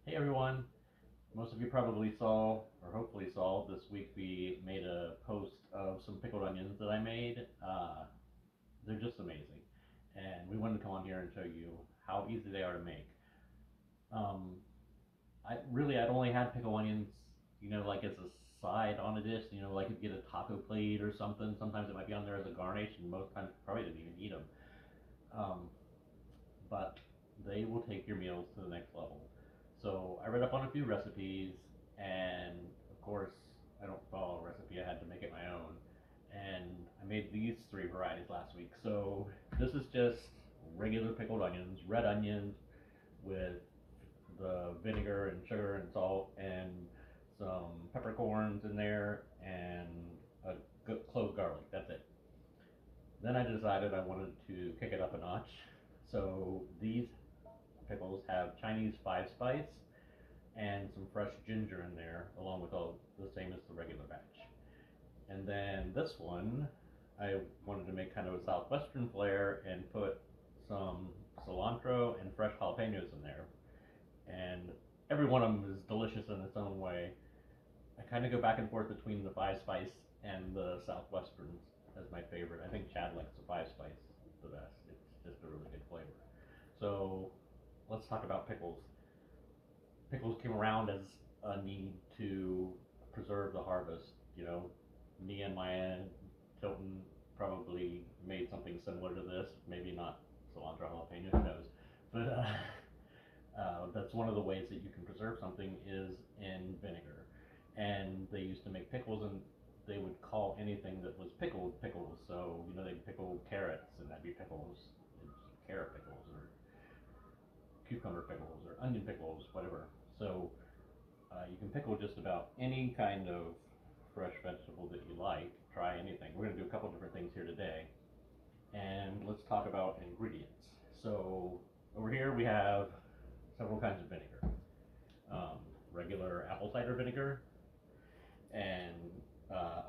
Hey everyone! Most of you probably saw, or hopefully saw, this week we made a post of some pickled onions that I made. They're just amazing. And we wanted to come on here and show you how easy they are to make. Um, I'd only had pickled onions, like as a side on a dish, like if you get a taco plate or something. Sometimes it might be on there as a garnish, and most times probably didn't even eat them. Um, but they will take your meals to the next level. So I read up on a few recipes, and of course, I don't follow a recipe. I had to make it my own, and I made these three varieties last week. So this is just regular pickled onions, red onions with the vinegar and sugar and salt, and some peppercorns in there, and a good clove garlic. That's it. Then I decided I wanted to kick it up a notch. So these pickles have Chinese five spice and some fresh ginger in there, along with all the same as the regular batch. And then this one, I wanted to make kind of a southwestern flair and put some cilantro and fresh jalapenos in there. And every one of them is delicious in its own way. I kind of go back and forth between the five spice and the southwesterns as my favorite. I think Chad likes the five spice the best. It's just a really good flavor. So let's talk about pickles. Pickles came around as a need to preserve the harvest. Me and my aunt Tilton probably made something similar to this. Maybe not cilantro jalapeno, who knows? But that's one of the ways that you can preserve something is in vinegar. And they used to make pickles, and they would call anything that was pickled pickles. So they'd pickle carrots, and that'd be pickles, carrot pickles, or cucumber pickles, or onion pickles, whatever. So you can pickle just about any kind of fresh vegetable that you like. Try anything. We're going to do a couple different things here today. And let's talk about ingredients. So over here we have several kinds of vinegar. Regular apple cider vinegar, and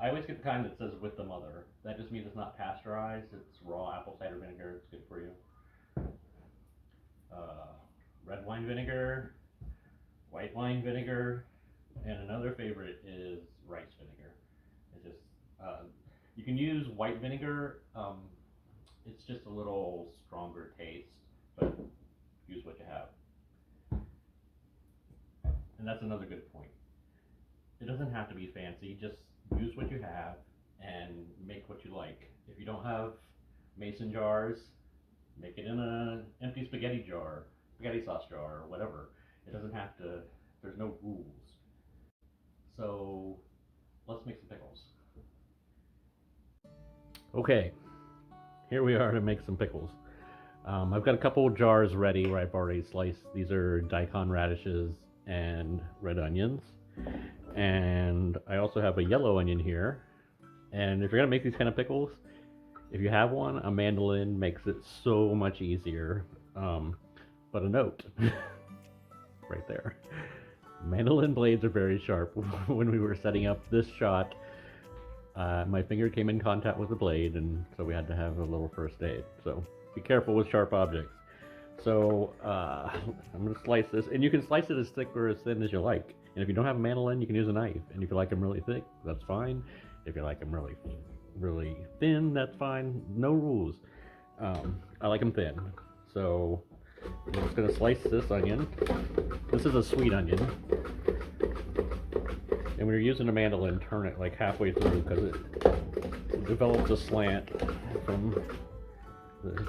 I always get the kind that says with the mother. That just means it's not pasteurized. It's raw apple cider vinegar. It's good for you. Uh, Red wine vinegar, white wine vinegar, and another favorite is rice vinegar. It's just you can use white vinegar. It's just a little stronger taste, but use what you have. And that's another good point. It doesn't have to be fancy. Just use what you have and make what you like. If you don't have mason jars, make it in an empty spaghetti jar, spaghetti sauce jar, or whatever. It doesn't have to. There's no rules. So let's make some pickles. Okay, here we are to make some pickles. I've got a couple jars ready where I've already sliced. These are daikon radishes and red onions. And I also have a yellow onion here. And if you're gonna make these kind of pickles, if you have one, a mandolin makes it so much easier. But a note, right there. Mandolin blades are very sharp. When we were setting up this shot, my finger came in contact with the blade, and so we had to have a little first aid. So be careful with sharp objects. So I'm gonna slice this, and you can slice it as thick or as thin as you like. And if you don't have a mandolin, you can use a knife. And if you like them really thick, that's fine. If you like them really, really thin, that's fine. No rules. I like them thin. So I'm just gonna slice this onion. This is a sweet onion. And when you're using a mandolin, turn it like halfway through because it develops a slant from this.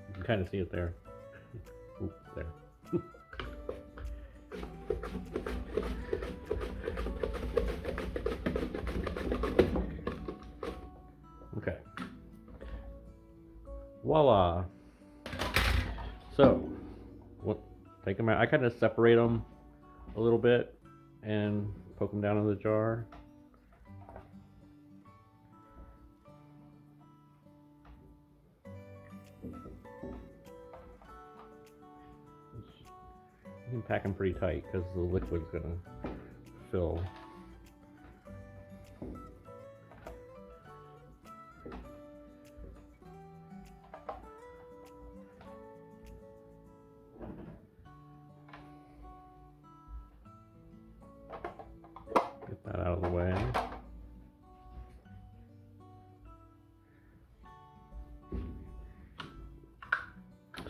You can kind of see it there. Ooh, there. Okay. Voila. So, take them out. I kind of separate them a little bit and poke them down in the jar. You can pack them pretty tight because the liquid's gonna fill.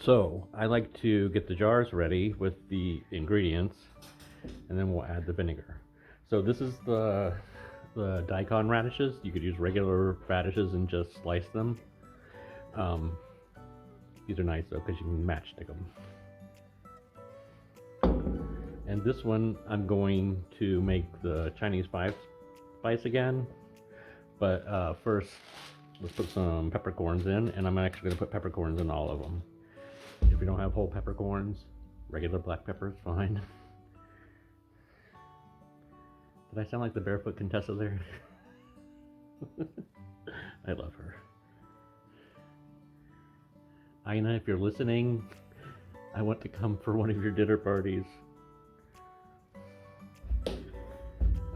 So I like to get the jars ready with the ingredients, and then we'll add the vinegar. So this is the daikon radishes. You could use regular radishes and just slice them. Um, these are nice though because you can matchstick them. And this one I'm going to make the Chinese five spice again. But first, let's put some peppercorns in, and I'm actually going to put peppercorns in all of them. If you don't have whole peppercorns, regular black pepper is fine. Did I sound like the barefoot Contessa there? I love her. Aina, if you're listening, I want to come for one of your dinner parties.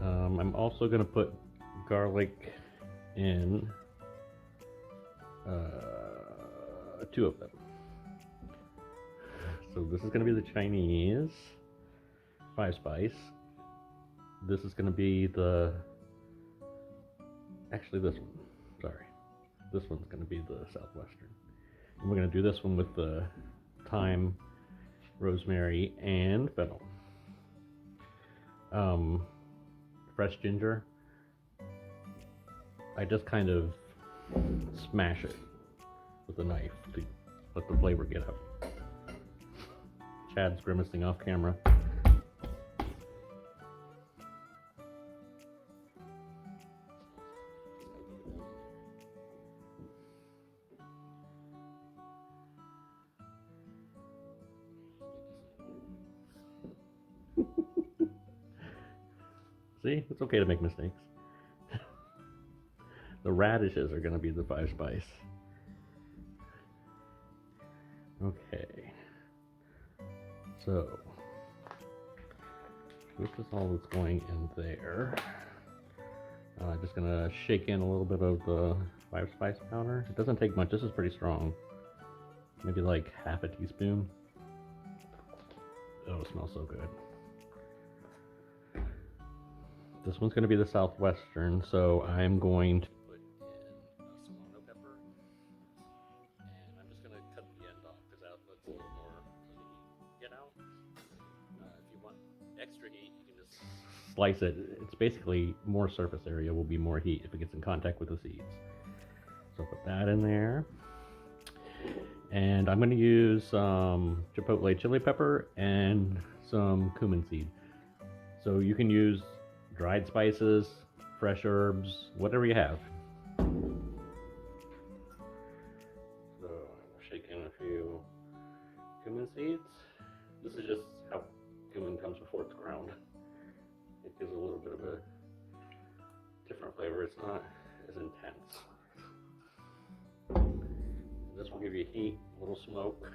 I'm also going to put garlic in 2 of them. So this is going to be the Chinese 5 spice. This is going to be actually this one, sorry. This one's going to be the Southwestern. And we're going to do this one with the thyme, rosemary, and fennel. Fresh ginger. I just kind of smash it with a knife to let the flavor get up. Chad's grimacing off camera. See, it's okay to make mistakes. The radishes are going to be the 5 spice. Okay. So, this is all that's going in there. I'm just going to shake in a little bit of the 5 spice powder. It doesn't take much. This is pretty strong. Maybe like half a teaspoon. Oh, it smells so good. This one's going to be the Southwestern, so I'm going to put in a Serrano pepper, and I'm just going to cut the end off because that lets a little more heat get out. If you want extra heat, you can just slice it. It's basically more surface area will be more heat if it gets in contact with the seeds. So put that in there. And I'm going to use some chipotle chili pepper and some cumin seed. So you can use dried spices, fresh herbs, whatever you have. So shake in a few cumin seeds. This is just how cumin comes before it's ground. It gives a little bit of a different flavor. It's not as intense. This will give you heat, a little smoke.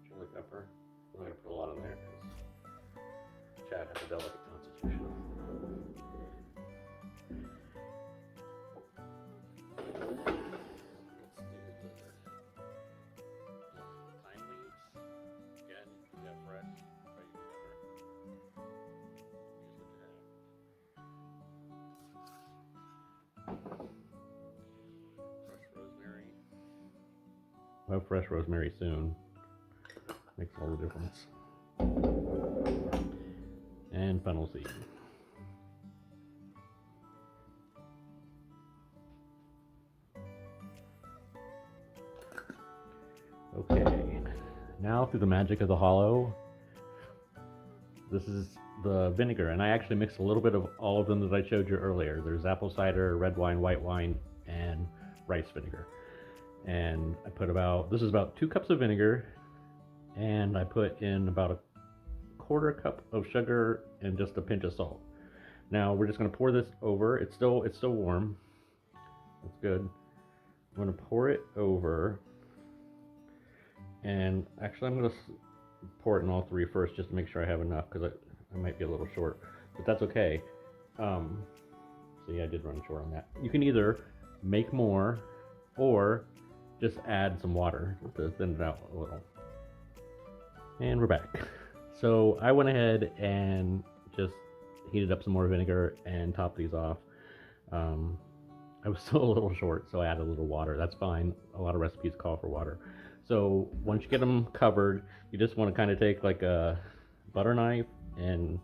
Chili pepper. I'm not going to put a lot in there because Chad has a delicate constitution. Let's do the thyme leaves. Again, you have fresh, right? Use what you have. Fresh rosemary. We'll have fresh rosemary soon. Makes all the difference. And fennel seed. Okay, now through the magic of the hollow, this is the vinegar, and I actually mixed a little bit of all of them that I showed you earlier. There's apple cider, red wine, white wine, and rice vinegar. And I put this is about 2 cups of vinegar, and I put in about a 1/4 cup of sugar and just a pinch of salt. Now we're just going to pour this over. It's still warm. That's good. I'm going to pour it over, and actually I'm going to pour it in all 3 first just to make sure I have enough because I might be a little short, but that's okay. See, I did run short on that. You can either make more or just add some water to thin it out a little. And we're back. So I went ahead and just heated up some more vinegar and topped these off. I was still a little short, so I added a little water. That's fine. A lot of recipes call for water. So once you get them covered, you just want to kind of take like a butter knife and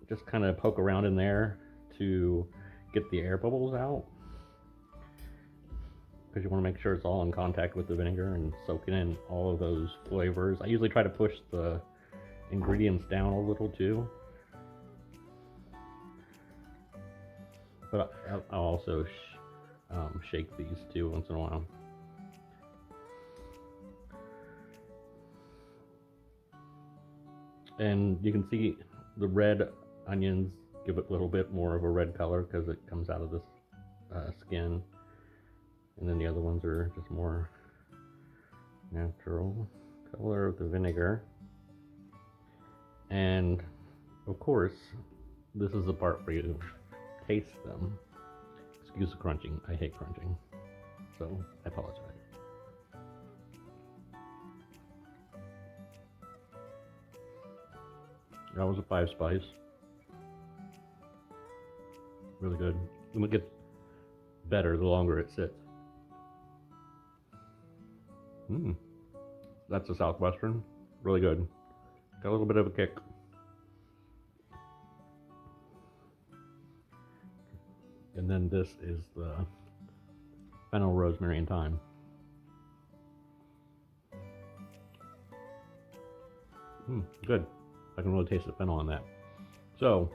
just kind of poke around in there to get the air bubbles out, because you want to make sure it's all in contact with the vinegar and soaking in all of those flavors. I usually try to push the ingredients down a little too, but I'll also shake these too once in a while. And you can see the red onions give it a little bit more of a red color because it comes out of this skin, and then the other ones are just more natural color of the vinegar. And of course, this is the part where you taste them. Excuse the crunching, I hate crunching, so I apologize. That was a 5 spice. Really good. And it gets better the longer it sits. That's a Southwestern. Really good. Got a little bit of a kick. And then this is the fennel, rosemary, and thyme. Good. I can really taste the fennel on that. So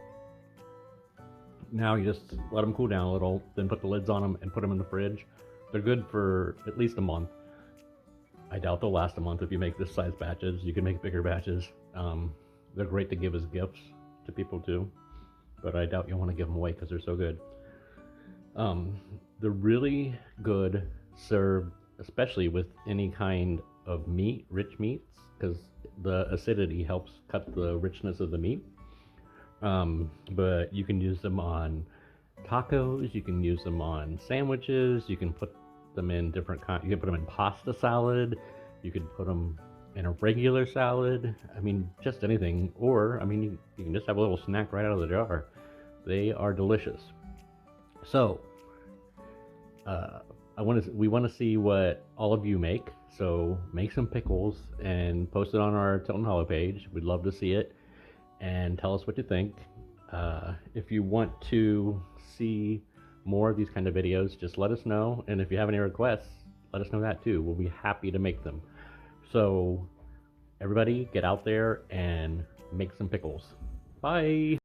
now you just let them cool down a little, then put the lids on them and put them in the fridge. They're good for at least a month. I doubt they'll last a month if you make this size batches. You can make bigger batches. They're great to give as gifts to people too, but I doubt you'll want to give them away because they're so good. They're really good served, especially with any kind of meat, rich meats, because the acidity helps cut the richness of the meat. But you can use them on tacos, you can use them on sandwiches, you can put them in different kinds. You can put them in pasta salad, you can put them in a regular salad. I mean, just anything. Or, I mean, you can just have a little snack right out of the jar. They are delicious. So, we want to see what all of you make. So make some pickles and post it on our Tilton Hollow page. We'd love to see it and tell us what you think. If you want to see more of these kind of videos, just let us know. And if you have any requests, let us know that too. We'll be happy to make them. So everybody get out there and make some pickles. Bye.